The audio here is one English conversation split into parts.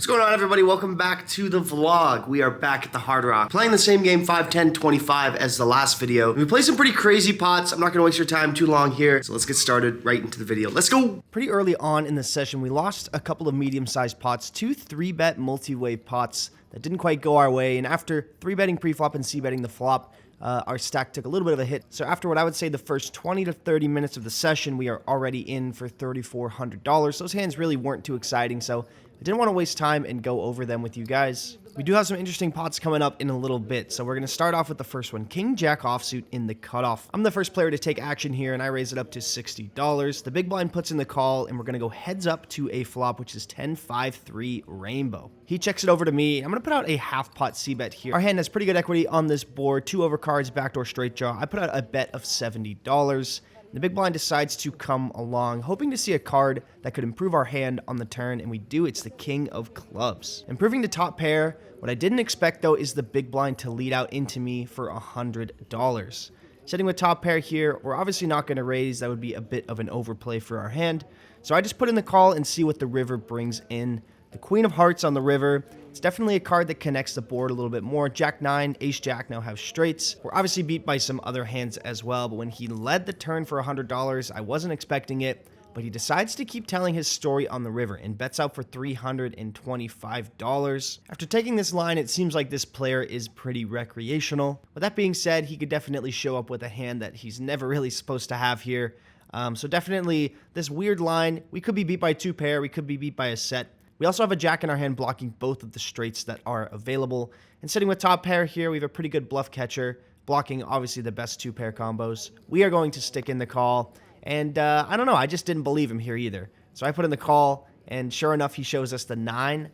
What's going on, everybody? Welcome back to the vlog. We are back at the Hard Rock, playing the same game 5, 10, 25 as the last video. We played some pretty crazy pots. I'm not gonna waste your time too long here, so let's get started right into the video. Let's go! Pretty early on in the session, we lost a couple of medium-sized pots, 2 3-bet multi-wave pots that didn't quite go our way, and after 3-betting pre-flop and c-betting the flop, our stack took a little bit of a hit. So after what I would say the first 20 to 30 minutes of the session, we are already in for $3,400. Those hands really weren't too exciting, so I didn't want to waste time and go over them with you guys. We do have some interesting pots coming up in a little bit, so we're going to start off with the first one. King Jack offsuit in the cutoff. I'm the first player to take action here, and I raise it up to $60. The big blind puts in the call, and we're going to go heads up to a flop, which is 10-5-3 rainbow. He checks it over to me. I'm going to put out a half pot c-bet here. Our hand has pretty good equity on this board. 2 overcards, backdoor straight draw. I put out a bet of $70. The big blind decides to come along, hoping to see a card that could improve our hand on the turn, and we do. It's the king of clubs. Improving to top pair. What I didn't expect, though, is the big blind to lead out into me for $100. Sitting with top pair here, we're obviously not going to raise. That would be a bit of an overplay for our hand. So I just put in the call and see what the river brings in. The queen of hearts on the river. It's definitely a card that connects the board a little bit more. Jack 9, Ace Jack now have straights. We're obviously beat by some other hands as well, but when he led the turn for $100, I wasn't expecting it, but he decides to keep telling his story on the river and bets out for $325. After taking this line, it seems like this player is pretty recreational. With that being said, he could definitely show up with a hand that he's never really supposed to have here. So definitely this weird line. We could be beat by 2 pair. We could be beat by a set. We also have a jack in our hand blocking both of the straights that are available. And sitting with top pair here, we have a pretty good bluff catcher, blocking obviously the best 2-pair combos. We are going to stick in the call. And I don't know, I just didn't believe him here either. So I put in the call, and sure enough, he shows us the 9-7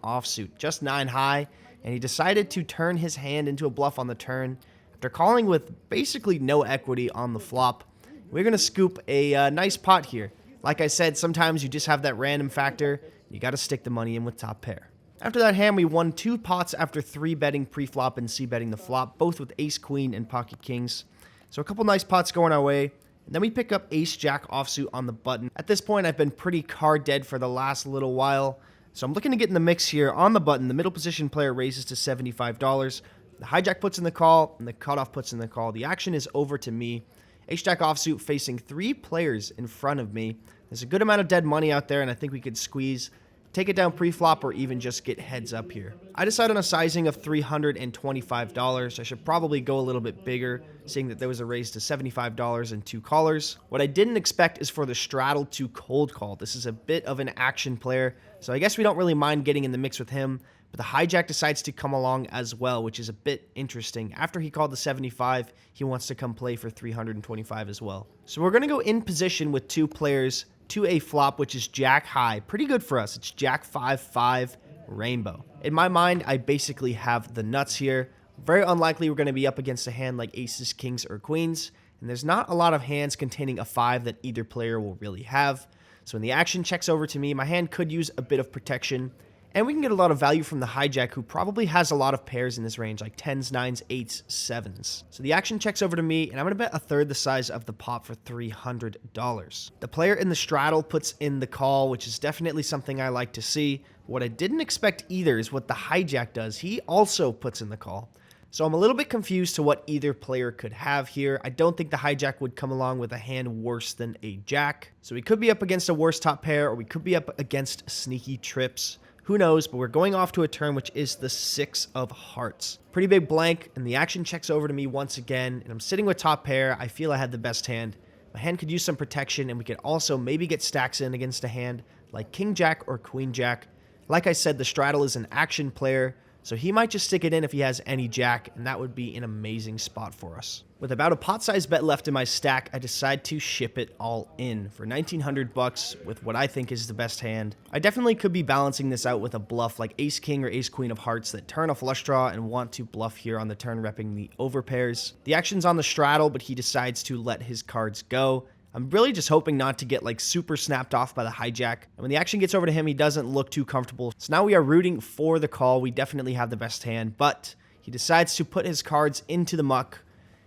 offsuit, just 9 high. And he decided to turn his hand into a bluff on the turn. After calling with basically no equity on the flop, we're going to scoop a nice pot here. Like I said, sometimes you just have that random factor. You got to stick the money in with top pair. After that hand, we won 2 pots after 3-betting pre-flop and c-betting the flop, both with ace queen and pocket kings. So a couple nice pots going our way. And then we pick up ace jack offsuit on the button. At this point, I've been pretty card dead for the last little while. So I'm looking to get in the mix here on the button. The middle position player raises to $75. The hijack puts in the call, and the cutoff puts in the call. The action is over to me. Ace jack offsuit facing 3 players in front of me. There's a good amount of dead money out there, and I think we could squeeze, take it down pre-flop, or even just get heads up here. I decided on a sizing of $325. I should probably go a little bit bigger, seeing that there was a raise to $75 and 2 callers. What I didn't expect is for the straddle to cold call. This is a bit of an action player, so I guess we don't really mind getting in the mix with him. But the hijack decides to come along as well, which is a bit interesting. After he called the 75, he wants to come play for 325 as well. So we're going to go in position with 2 players to a flop, which is jack high. Pretty good for us. It's jack 5-5 rainbow. In my mind, I basically have the nuts here. Very unlikely we're going to be up against a hand like aces, kings, or queens. And there's not a lot of hands containing a 5 that either player will really have. So when the action checks over to me, my hand could use a bit of protection. And we can get a lot of value from the hijack, who probably has a lot of pairs in this range, like 10s, 9s, 8s, 7s. So the action checks over to me, and I'm going to bet a third the size of the pot for $300. The player in the straddle puts in the call, which is definitely something I like to see. What I didn't expect either is what the hijack does. He also puts in the call. So I'm a little bit confused to what either player could have here. I don't think the hijack would come along with a hand worse than a jack. So we could be up against a worse top pair, or we could be up against sneaky trips. Who knows, but we're going off to a turn which is the 6 of hearts. Pretty big blank, and the action checks over to me once again, and I'm sitting with top pair. I feel I had the best hand. My hand could use some protection, and we could also maybe get stacks in against a hand like king jack or queen jack. Like I said, the straddle is an action player, so he might just stick it in if he has any jack, and that would be an amazing spot for us. With about a pot-sized bet left in my stack, I decide to ship it all in for $1,900 with what I think is the best hand. I definitely could be balancing this out with a bluff like ace-king or ace-queen of hearts that turn a flush draw and want to bluff here on the turn, repping the overpairs. The action's on the straddle, but he decides to let his cards go. I'm really just hoping not to get like super snapped off by the hijack. And when the action gets over to him, he doesn't look too comfortable. So now we are rooting for the call. We definitely have the best hand, but he decides to put his cards into the muck.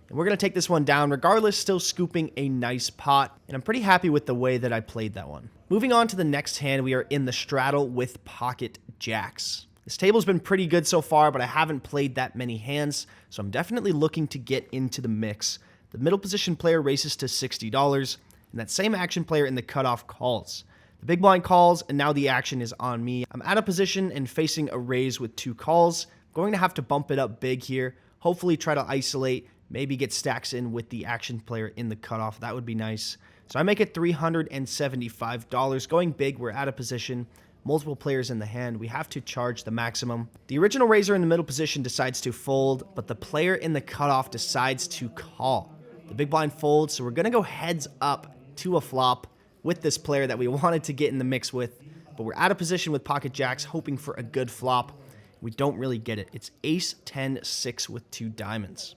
And we're going to take this one down regardless, still scooping a nice pot. And I'm pretty happy with the way that I played that one. Moving on to the next hand, we are in the straddle with pocket jacks. This table's been pretty good so far, but I haven't played that many hands, so I'm definitely looking to get into the mix. The middle position player races to $60, and that same action player in the cutoff calls. The big blind calls, and now the action is on me. I'm out of position and facing a raise with 2 calls. I'm going to have to bump it up big here. Hopefully try to isolate, maybe get stacks in with the action player in the cutoff. That would be nice. So I make it $375. Going big, we're out of position. Multiple players in the hand. We have to charge the maximum. The original raiser in the middle position decides to fold, but the player in the cutoff decides to call. The big blind folds, so we're going to go heads up to a flop with this player that we wanted to get in the mix with, but we're out of position with pocket jacks, hoping for a good flop. We don't really get it. It's ace 10 6 with 2 diamonds.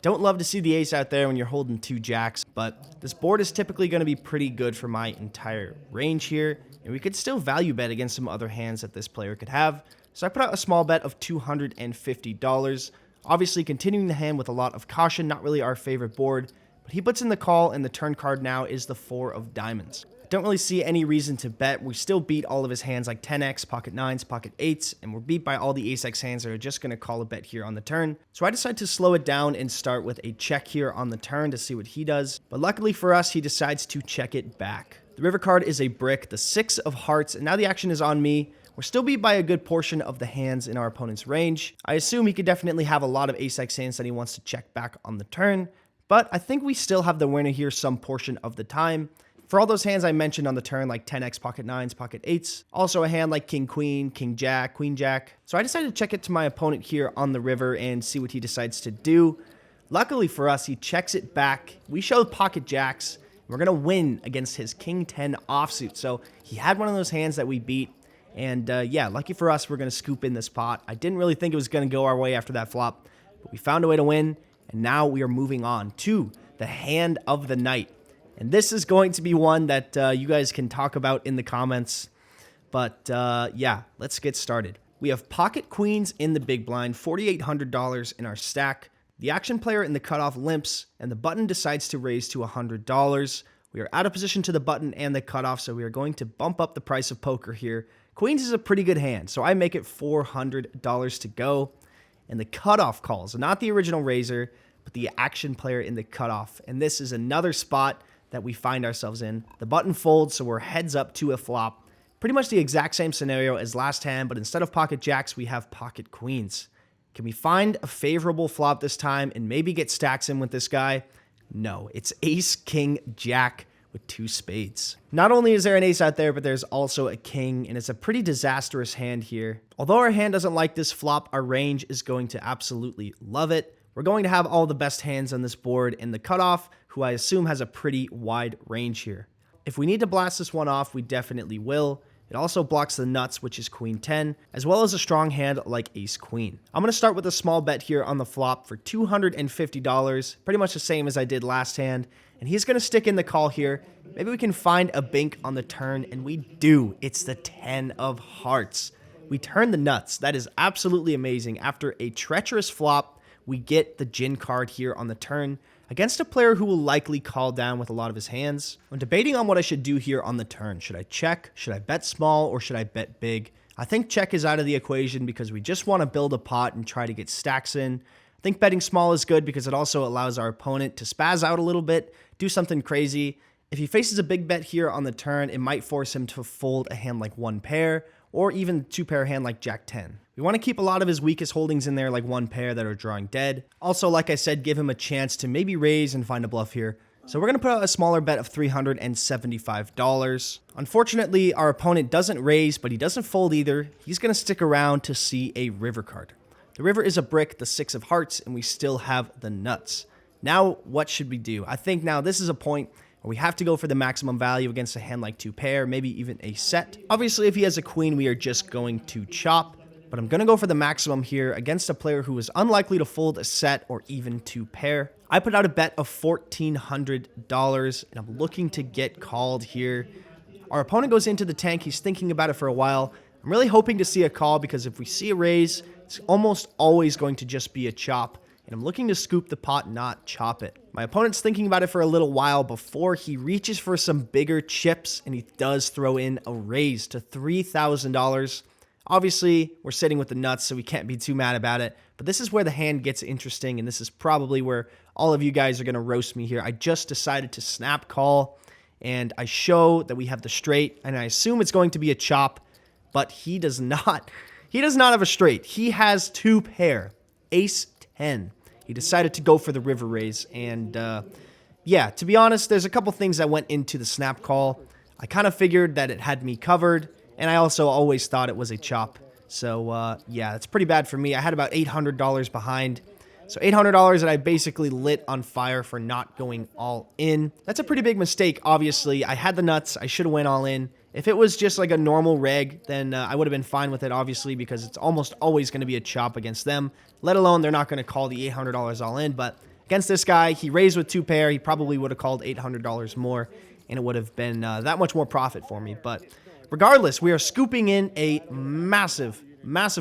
Don't love to see the ace out there when you're holding 2 jacks, but this board is typically going to be pretty good for my entire range here, and we could still value bet against some other hands that this player could have. So I put out a small bet of $250. Obviously continuing the hand with a lot of caution, not really our favorite board, but he puts in the call, and the turn card now is the 4 of diamonds. Don't really see any reason to bet. We still beat all of his hands like 10x, pocket 9s, pocket 8s, and we're beat by all the ace-x hands that are just going to call a bet here on the turn. So I decide to slow it down and start with a check here on the turn to see what he does. But luckily for us, he decides to check it back. The river card is a brick, the 6 of hearts, and now the action is on me. We're still beat by a good portion of the hands in our opponent's range. I assume he could definitely have a lot of ace-x hands that he wants to check back on the turn, but I think we still have the winner here some portion of the time. For all those hands I mentioned on the turn, like 10x, pocket 9s, pocket 8s. Also a hand like king, queen, king, jack, queen, jack. So I decided to check it to my opponent here on the river and see what he decides to do. Luckily for us, he checks it back. We show pocket jacks. We're going to win against his king 10 offsuit. So he had one of those hands that we beat. And yeah, lucky for us, we're going to scoop in this pot. I didn't really think it was going to go our way after that flop, but we found a way to win. And now we are moving on to the hand of the night. And this is going to be one that you guys can talk about in the comments. But yeah, let's get started. We have pocket queens in the big blind, $4,800 in our stack. The action player in the cutoff limps, and the button decides to raise to $100. We are out of position to the button and the cutoff, so we are going to bump up the price of poker here. Queens is a pretty good hand, so I make it $400 to go. And the cutoff calls, not the original raiser, but the action player in the cutoff. And this is another spot that we find ourselves in. The button folds, so we're heads up to a flop. Pretty much the exact same scenario as last hand, but instead of pocket jacks, we have pocket queens. Can we find a favorable flop this time and maybe get stacks in with this guy? No, it's ace, king, jack with 2 spades. Not only is there an ace out there, but there's also a king, and it's a pretty disastrous hand here. Although our hand doesn't like this flop, our range is going to absolutely love it. We're going to have all the best hands on this board in the cutoff, who I assume has a pretty wide range here. If we need to blast this one off, we definitely will. It also blocks the nuts, which is queen 10, as well as a strong hand like ace queen. I'm going to start with a small bet here on the flop for $250, pretty much the same as I did last hand. And he's going to stick in the call here. Maybe we can find a bink on the turn, and we do. It's the 10 of hearts. We turn the nuts. That is absolutely amazing. After a treacherous flop, we get the gin card here on the turn against a player who will likely call down with a lot of his hands. When debating on what I should do here on the turn, should I check, should I bet small, or should I bet big? I think check is out of the equation because we just want to build a pot and try to get stacks in. I think betting small is good because it also allows our opponent to spaz out a little bit, do something crazy. If he faces a big bet here on the turn, it might force him to fold a hand like 1 pair, or even 2 pair hand like jack 10. We want to keep a lot of his weakest holdings in there like 1 pair that are drawing dead. Also, like I said, give him a chance to maybe raise and find a bluff here. So we're going to put out a smaller bet of $375. Unfortunately, our opponent doesn't raise, but he doesn't fold either. He's going to stick around to see a river card. The river is a brick, the 6 of hearts, and we still have the nuts. Now, what should we do? I think now this is a point where we have to go for the maximum value against a hand like 2 pair, maybe even a set. Obviously, if he has a queen, we are just going to chop. But I'm going to go for the maximum here against a player who is unlikely to fold a set or even 2 pair. I put out a bet of $1,400, and I'm looking to get called here. Our opponent goes into the tank. He's thinking about it for a while. I'm really hoping to see a call because if we see a raise, it's almost always going to just be a chop. And I'm looking to scoop the pot, not chop it. My opponent's thinking about it for a little while before he reaches for some bigger chips, and he does throw in a raise to $3,000. Obviously, we're sitting with the nuts, so we can't be too mad about it. But this is where the hand gets interesting, and this is probably where all of you guys are going to roast me here. I just decided to snap call, and I show that we have the straight, and I assume it's going to be a chop, but he does not. He does not have a straight. He has two pair, ace 10. He decided to go for the river raise, and yeah, to be honest, there's a couple things that went into the snap call. I kind of figured that it had me covered, and I also always thought it was a chop. So yeah, that's pretty bad for me. I had about $800 behind. So $800 that I basically lit on fire for not going all in. That's a pretty big mistake, obviously. I had the nuts. I should have went all in. If it was just like a normal reg, then I would have been fine with it, obviously, because it's almost always going to be a chop against them, let alone they're not going to call the $800 all in. But against this guy, he raised with two pair. He probably would have called $800 more, and it would have been that much more profit for me. But regardless, we are scooping in a massive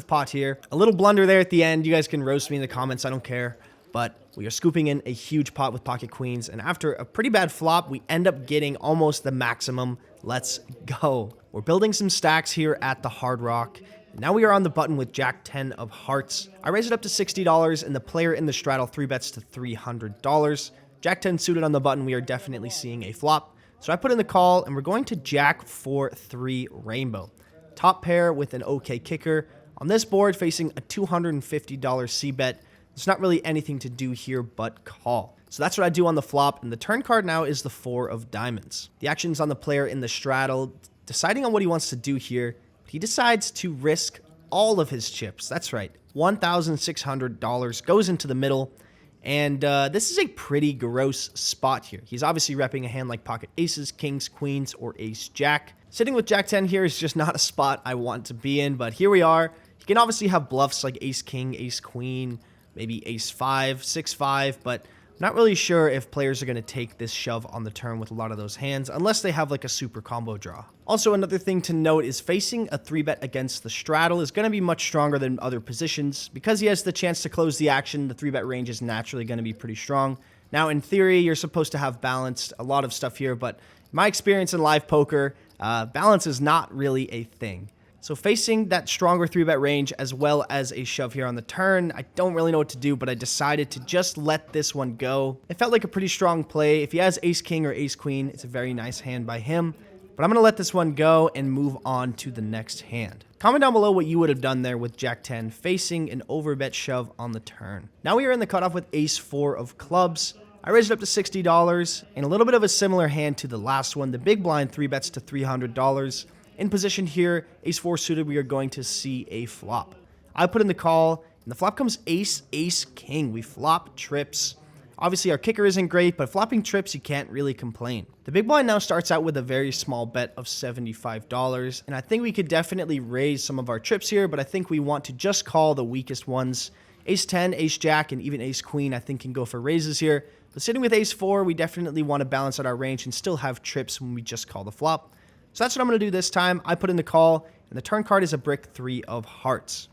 pot here. A little blunder there at the end. You guys can roast me in the comments. I don't care. But we are scooping in a huge pot with pocket queens. And after a pretty bad flop, we end up getting almost the maximum. Let's go. We're building some stacks here at the Hard Rock. Now we are on the button with Jack 10 of hearts. I raise it up to $60, and the player in the straddle 3-bets to $300. Jack 10 suited on the button. We are definitely seeing a flop. So I put in the call, and we're going to Jack 4-3 rainbow. Top pair with an okay kicker. On this board, facing a $250 c-bet. There's not really anything to do here but call. So that's what I do on the flop, and the turn card now is the 4 of diamonds. The action's on the player in the straddle, deciding on what he wants to do here. He decides to risk all of his chips. That's right, $1,600 goes into the middle, and this is a pretty gross spot here. He's obviously repping a hand like pocket aces, kings, queens, or ace-jack. Sitting with Jack 10 here is just not a spot I want to be in, but here we are. You can obviously have bluffs like ace-king, ace-queen, maybe ace-5, 6-5, but I'm not really sure if players are going to take this shove on the turn with a lot of those hands, unless they have like a super combo draw. Also, another thing to note is facing a 3-bet against the straddle is going to be much stronger than other positions. Because he has the chance to close the action, the 3-bet range is naturally going to be pretty strong. Now, in theory, you're supposed to have balanced a lot of stuff here, but in my experience in live poker, balance is not really a thing. So facing that stronger 3-bet range as well as a shove here on the turn, I don't really know what to do, but I decided to just let this one go. It felt like a pretty strong play. If he has ace-king or ace-queen, it's a very nice hand by him. But I'm going to let this one go and move on to the next hand. Comment down below what you would have done there with Jack 10 facing an overbet shove on the turn. Now we are in the cutoff with ace 4 of clubs. I raised it up to $60, and a little bit of a similar hand to the last one. The big blind 3-bets to $300. In position here, ace 4 suited, we are going to see a flop. I put in the call, and the flop comes ace, ace, king. We flop trips. Obviously, our kicker isn't great, but flopping trips, you can't really complain. The big blind now starts out with a very small bet of $75, and I think we could definitely raise some of our trips here, but I think we want to just call the weakest ones. Ace 10, ace jack, and even ace queen, I think can go for raises here. But sitting with ace 4, we definitely want to balance out our range and still have trips when we just call the flop. So that's what I'm going to do this time. I put in the call, and the turn card is a brick 3 of hearts.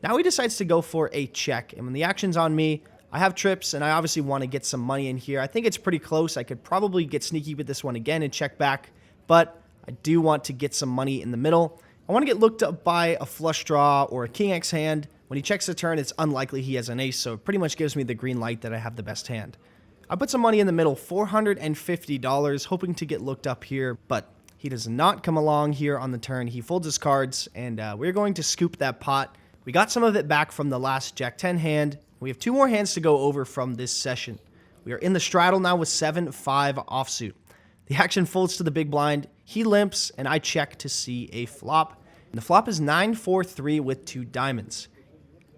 Now he decides to go for a check, and when the action's on me, I have trips, and I obviously want to get some money in here. I think it's pretty close. I could probably get sneaky with this one again and check back, but I do want to get some money in the middle. I want to get looked up by a flush draw or a king X hand. When he checks the turn, it's unlikely he has an ace, so it pretty much gives me the green light that I have the best hand. I put some money in the middle, $450, hoping to get looked up here, but he does not come along here on the turn. He folds his cards, and we're going to scoop that pot. We got some of it back from the last Jack 10 hand. We have 2 more hands to go over from this session. We are in the straddle now with 7-5 offsuit. The action folds to the big blind. He limps, and I check to see a flop. And the flop is 9-4-3 with 2 diamonds.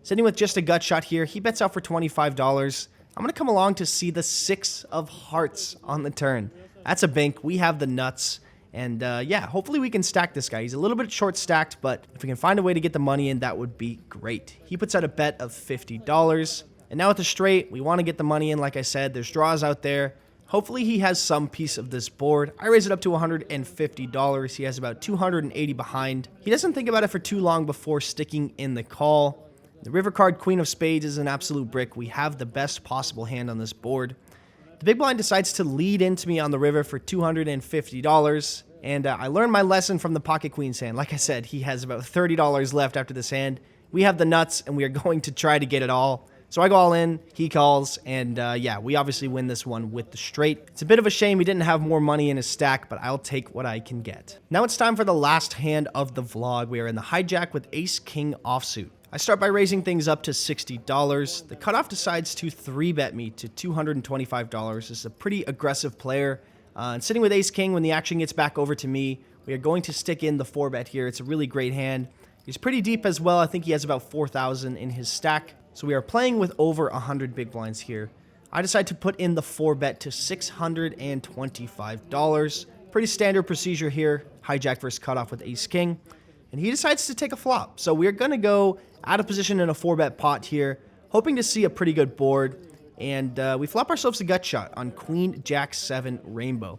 Sitting with just a gut shot here, he bets out for $25. I'm going to come along to see the 6 of hearts on the turn. That's a bink. We have the nuts. And yeah, hopefully we can stack this guy. He's a little bit short stacked, but if we can find a way to get the money in, that would be great. He puts out a bet of $50. And now with the straight, we want to get the money in. Like I said, there's draws out there. Hopefully he has some piece of this board. I raise it up to $150. He has about 280 behind. He doesn't think about it for too long before sticking in the call. The river card, queen of spades, is an absolute brick. We have the best possible hand on this board. The big blind decides to lead into me on the river for $250. And I learned my lesson from the pocket queen's hand. Like I said, he has about $30 left after this hand. We have the nuts, and we are going to try to get it all. So I go all in, he calls, and yeah, we obviously win this one with the straight. It's a bit of a shame he didn't have more money in his stack, but I'll take what I can get. Now it's time for the last hand of the vlog. We are in the hijack with ace-king offsuit. I start by raising things up to $60. The cutoff decides to 3-bet me to $225. This is a pretty aggressive player. And sitting with ace-king, when the action gets back over to me, we are going to stick in the 4-bet here. It's a really great hand. He's pretty deep as well. I think he has about 4,000 in his stack. So we are playing with over 100 big blinds here. I decide to put in the 4-bet to $625. Pretty standard procedure here. Hijack versus cutoff with ace-king. And he decides to take a flop. So we're going to go out of position in a 4-bet pot here, hoping to see a pretty good board. And we flop ourselves a gut shot on queen, jack, 7, rainbow.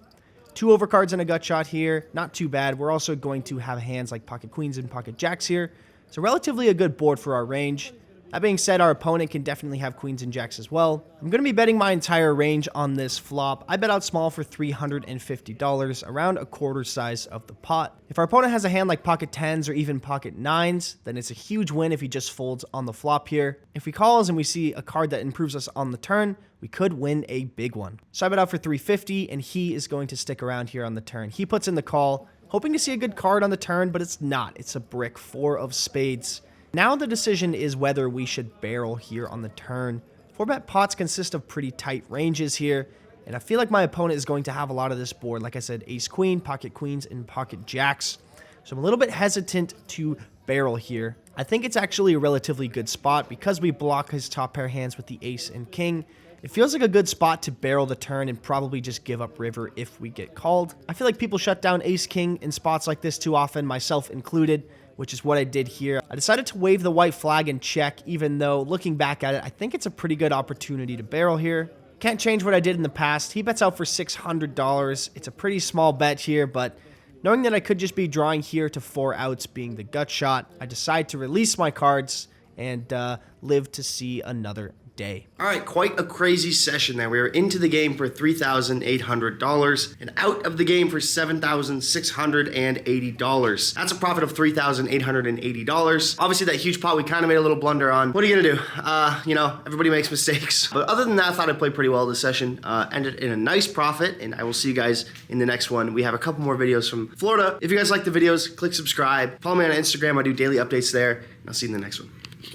2 overcards and a gut shot here. Not too bad. We're also going to have hands like pocket queens and pocket jacks here. So relatively a good board for our range. That being said, our opponent can definitely have queens and jacks as well. I'm going to be betting my entire range on this flop. I bet out small for $350, around a quarter size of the pot. If our opponent has a hand like pocket 10s or even pocket 9s, then it's a huge win if he just folds on the flop here. If he calls and we see a card that improves us on the turn, we could win a big one. So I bet out for $350, and he is going to stick around here on the turn. He puts in the call, hoping to see a good card on the turn, but it's not. It's a brick, 4 of spades. Now the decision is whether we should barrel here on the turn. 4-bet pots consist of pretty tight ranges here, and I feel like my opponent is going to have a lot of this board. Like I said, ace-queen, pocket queens, and pocket jacks. So I'm a little bit hesitant to barrel here. I think it's actually a relatively good spot because we block his top pair hands with the ace and king. It feels like a good spot to barrel the turn and probably just give up river if we get called. I feel like people shut down ace-king in spots like this too often, myself included, which is what I did here. I decided to wave the white flag and check, even though looking back at it, I think it's a pretty good opportunity to barrel here. Can't change what I did in the past. He bets out for $600. It's a pretty small bet here, but knowing that I could just be drawing here to 4 outs being the gut shot, I decide to release my cards and live to see another day. All right, quite a crazy session there. We were into the game for $3,800 and out of the game for $7,680. That's a profit of $3,880. Obviously, that huge pot we kind of made a little blunder on. What are you gonna do? You know, everybody makes mistakes. But other than that, I thought I played pretty well this session. Ended in a nice profit, and I will see you guys in the next one. We have a couple more videos from Florida. If you guys like the videos, click subscribe. Follow me on Instagram. I do daily updates there, and I'll see you in the next one.